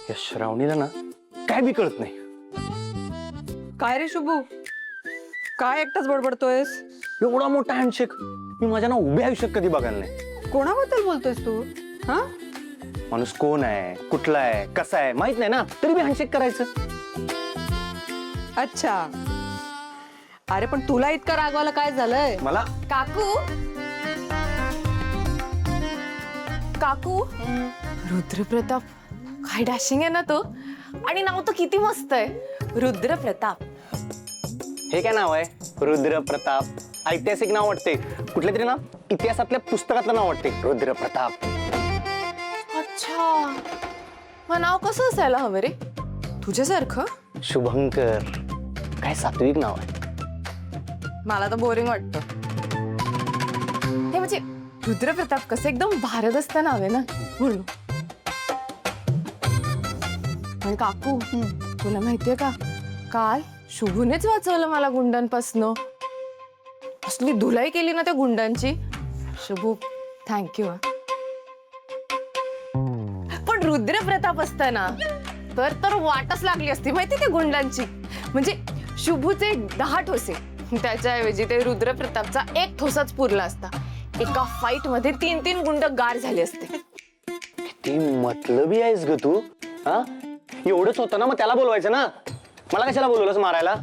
या श्रावणीला ना काय बी कळत नाही. काय रे शुभू, काय एकटाच बडबडतोयस? एवढा मोठा हँडशेक मी माझ्या ना उभ्या आयुष्यात कधी बघायला नाही. कोणाबद्दल बोलतोयस तू? हा, माणूस कोण आहे, कुठला आहे, कसा आहे माहित नाही ना, तरी बी हँडशेक करायचं. अच्छा. अरे पण तुला इतका रागवायला काय झालंय? मला काकू काकू रुद्रप्रताप काय डॅशिंग आहे ना तो, आणि नाव तर किती मस्त आहे, रुद्रप्रताप. हे काय नाव आहे? रुद्र प्रताप. ऐतिहासिक नाव वाटते, कुठल्या तरी ना इतिहासातल्या पुस्तकातलं नाव वाटते, रुद्र प्रताप. अच्छा, मग नाव कसं असायला हवं रे? तुझ्यासारखं? शुभंकर. काय सात्विक नाव आहे. मला तर बोरिंग वाटतं हे. म्हणजे रुद्रप्रताप कसं एकदम भारदस्त नाव आहे ना म्हणून. पण काकू, तुला माहितीये का, काल शुभूनेच वाचवलं मला गुंडांपासनं. असली धुलाई केली ना त्या गुंडांची. शुभू, थँक्यू. पण रुद्रप्रताप असताना तर वाटच लागली असती माहिती त्या गुंडांची. म्हणजे शुभूचे 10 ठोसे, त्याच्याऐवजी ते रुद्रप्रतापचा 1 ठोसाच पुरला असता. एका फाईट मध्ये 3 गुंड गार झाले असते. किती मतलबी आहेस ग तू. हा, एवढंच होतं ना मग त्याला बोलवायचं ना, मला कशाला बोलवलंस मारायला?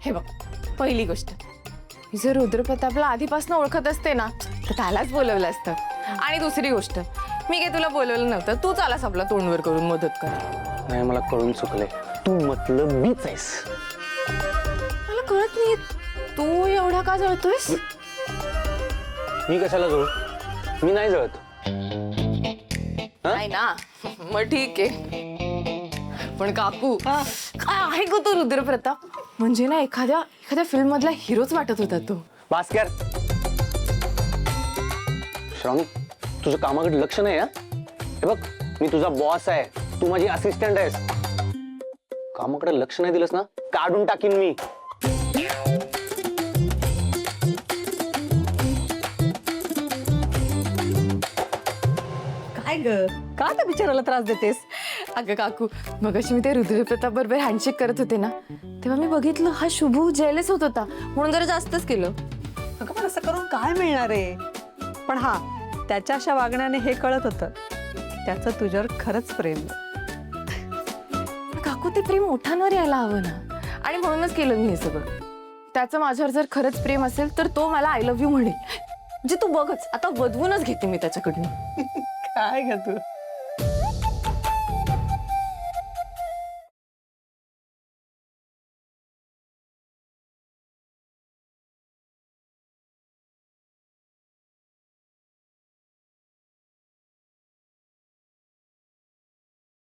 हे बघ, पहिली गोष्ट, मी जर रुद्रप्रतापला आधीपासून ओळखत असते ना तर त्यालाच बोलवलं असतं. आणि दुसरी गोष्ट, मी काही तुला बोलवलं नव्हतं, तूच आलास आपला तोंडवर करून मदत कर. नाही, मला कळून चुकले, तू मतलबीच आहेस. मला कळत नाही तू एवढा का जळतोयस? मी कशाला जळू? मी नाही जळत. नाही ना, मग ठीक आहे. पण काकू, काय आहे ग तो रुद्रप्रताप? म्हणजे ना एखाद्या फिल्म मधला हिरोच वाटत होता तो. भास्कर, श्रावणी, तुझं कामाकडे लक्ष नाही. हा, हे बघ, मी तुझा बॉस आहे, तू माझी असिस्टंट आहेस. कामाकडे लक्ष नाही दिलंस ना, काढून टाकीन मी. काय ग, का त्या बिचाराला त्रास देतेस? अगं काकू, मगाशी मी ते रुद्रप्रताप बरोबर हँडशेक करत होते ना, तेव्हा मी बघितलं हा शुभू जेलस होत होता, म्हणून जरा जास्तच केलं. अगं पण असं करून काय मिळणार आहे? पण हा, त्याच्या अशा वागण्याने हे कळत होतं, त्याचं तुझ्यावर खरंच प्रेम आहे. काकू, ते प्रेम ओठांवर यायला हवं ना, आणि म्हणूनच केलं मी हे सगळं. त्याचं माझ्यावर जर खरंच प्रेम असेल तर तो मला आय लव्ह यू म्हणेल. म्हणजे तू बघच, आता वधवूनच घेते मी त्याच्याकडनं. काय ग तू?